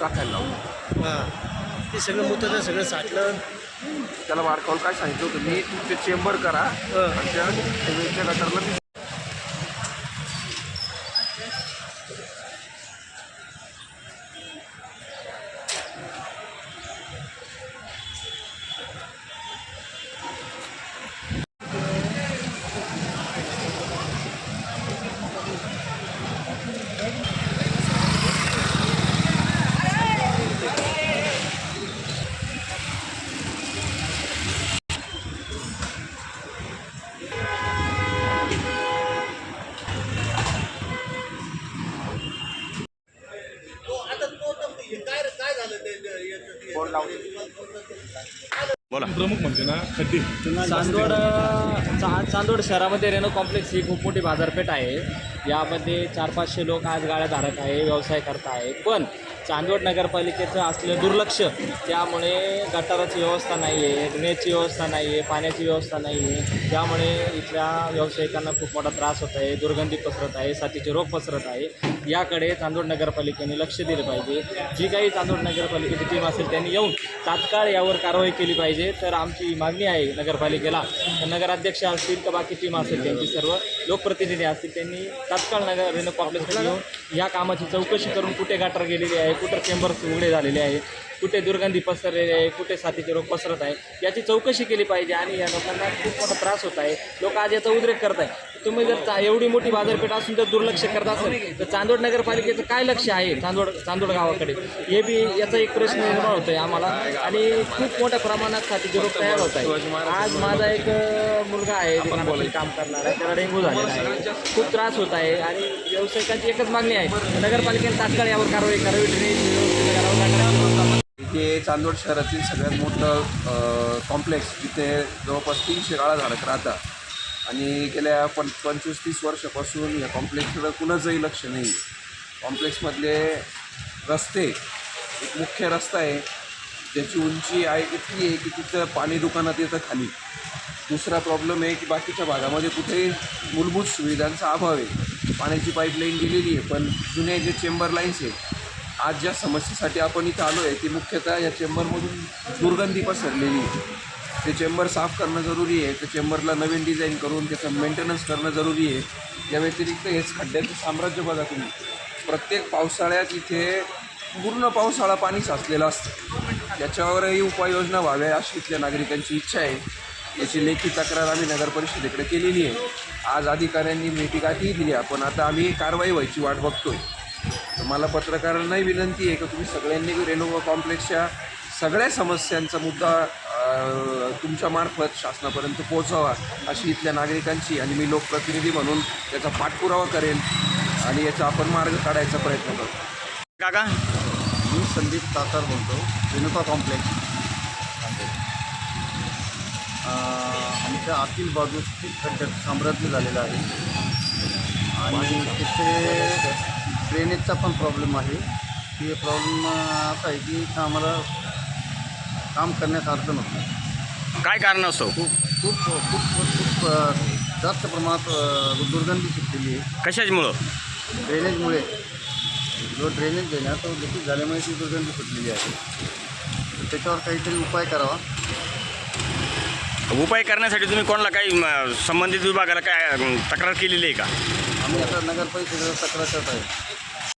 टाकायला लावलं. हां ते सगळं मुतचं सगळं साठलं. त्याला वारकावून काय सांगितलं होतं मी, तुमचे चेंबर करा आणि त्या वेगळ्या गटारला बोला. प्रमुख म्हणजे ना खड्डे. चांदवड शहरामध्ये रेनो कॉम्प्लेक्स ही खूप मोठी बाजारपेठ आहे. यामध्ये 400-500 लोक आज गाळ्याधारक आहे, व्यवसाय करत आहेत. पण चांदवड नगरपालिकेचं असलेलं दुर्लक्ष, त्यामुळे गटाराची व्यवस्था नाही आहे, ड्रेनेजची व्यवस्था नाही आहे, पाण्याची व्यवस्था नाही आहे. त्यामुळे इथल्या व्यावसायिकांना खूप मोठा त्रास होत आहे, दुर्गंधी पसरत आहे, साथीचे रोग पसरत आहे. याकडे चांदवड नगरपालिकेने लक्ष दिलं पाहिजे. जी काही चांदवड नगरपालिकेची टीम असेल त्यांनी येऊन तात्काळ यावर कारवाई केली पाहिजे. तर आमची मागणी आहे नगरपालिकेला, तर नगराध्यक्ष असतील तर बाकी टीम असेल त्यांची सर्व लोकप्रतिनिधी असतील त्यांनी तात्काळ रेनो कॉम्प्लेक्समध्ये येऊन या कामाची चौकशी करून कुठे गटार गेलेली आहे, कुठे चेंबर्स उघडे झालेले आहे, कुठे दुर्गंधी पसरलेले आहे, कुठे साथीचे रोग पसरत आहे, याची चौकशी केली पाहिजे. आणि या लोकांना खूप मोठा त्रास होत आहे. लोक आज याचा उद्रेक करत आहे. तुम्ही जर एवढी मोठी बाजारपेठ असून जर दुर्लक्ष करत असेल तर चांदवड नगरपालिकेचं काय लक्ष आहे चांदवड गावाकडे, हे बी याचा एक प्रश्न निर्माण होतो आहे आम्हाला. आणि खूप मोठ्या प्रमाणात साथीचे रोग तयार होत आहे. आज माझा एक मुलगा आहे दुकानामध्ये काम करणार आहे, त्याला डेंग्यू झालेला आहे, खूप त्रास होत आहे. आणि व्यावसायिकांची एकच मागणी आहे, नगरपालिकेने तात्काळ यावर कारवाई करावी, ड्रेनेज व्यवस्थित करावं. इथे चांदवड शहरातील सगळ्यात मोठं कॉम्प्लेक्स, तिथे जवळपास 300 गाळाधारक राहतात. आणि गेल्या 25-30 वर्षापासून या कॉम्प्लेक्सकडं कुणाचंही लक्ष नाही. कॉम्प्लेक्समधले रस्ते, एक मुख्य रस्ता आहे ज्याची उंची आहे इतकी आहे की तिथं पाणी दुकानात येतं खाली. दुसरा प्रॉब्लेम आहे की बाकीच्या भागामध्ये कुठेही मूलभूत सुविधांचा अभाव आहे. पाण्याची पाईपलाईन दिलेली आहे पण जुने जे चेंबर लाईन्स आहे, आज ज्या समस्येसाठी आपण इथं आलो आहे ती मुख्यतः या चेंबरमधून दुर्गंधी पसरलेली आहे. ते चेंबर साफ करणं जरुरी आहे. त्या चेंबरला नवीन डिझाईन करून त्याचं मेंटेनन्स करणं जरुरी आहे. या व्यतिरिक्त हेच खड्ड्याचं साम्राज्य बघा तुम्ही. प्रत्येक पावसाळ्यात इथे पूर्ण पावसाळा पाणी साचलेलं असतं. याच्यावरही उपाययोजना व्हाव्या अशी इथल्या नागरिकांची इच्छा आहे. याची लेखी तक्रार आम्ही नगरपरिषदेकडे केलेली आहे. आज अधिकाऱ्यांनी मीटिंगातही दिली आहे. पण आता आम्ही कारवाई व्हायची वाट बघतोय. तर मला पत्रकारांनाही विनंती आहे की तुम्ही सगळ्यांनी रेनो कॉम्प्लेक्सच्या सगळ्या समस्यांचा मुद्दा तुमच्यामार्फत शासनापर्यंत पोहोचावा अशी इथल्या नागरिकांची, आणि मी लोकप्रतिनिधी म्हणून त्याचा पाठपुरावा करेन आणि याचा आपण मार्ग काढायचा प्रयत्न करू. काका, मी संदीप तातार बोलतो, रेणुका कॉम्प्लेक्स. आमच्या आतील बाजूस खूप खड्ड्याचं साम्राज्य झालेलं आहे आणि तिथे ड्रेनेजचा पण प्रॉब्लेम आहे. ते प्रॉब्लेम असा आहे की इथं आम्हाला काम करण्यास अडचण होती. काय कारण असतो? खूप खूप खूप खूप जास्त प्रमाणात दुर्गंधी सुटलेली आहे. कशामुळं? ड्रेनेजमुळे. जो ड्रेनेज आहे ना तो दूषित झाल्यामुळे ती दुर्गंधी सुटलेली आहे. तर त्याच्यावर काहीतरी उपाय करावा. उपाय करण्यासाठी तुम्ही कोणाला काही संबंधित विभागाला काय तक्रार केलेली आहे का? आम्ही आता नगरपरिषदेला तक्रार करत आहे.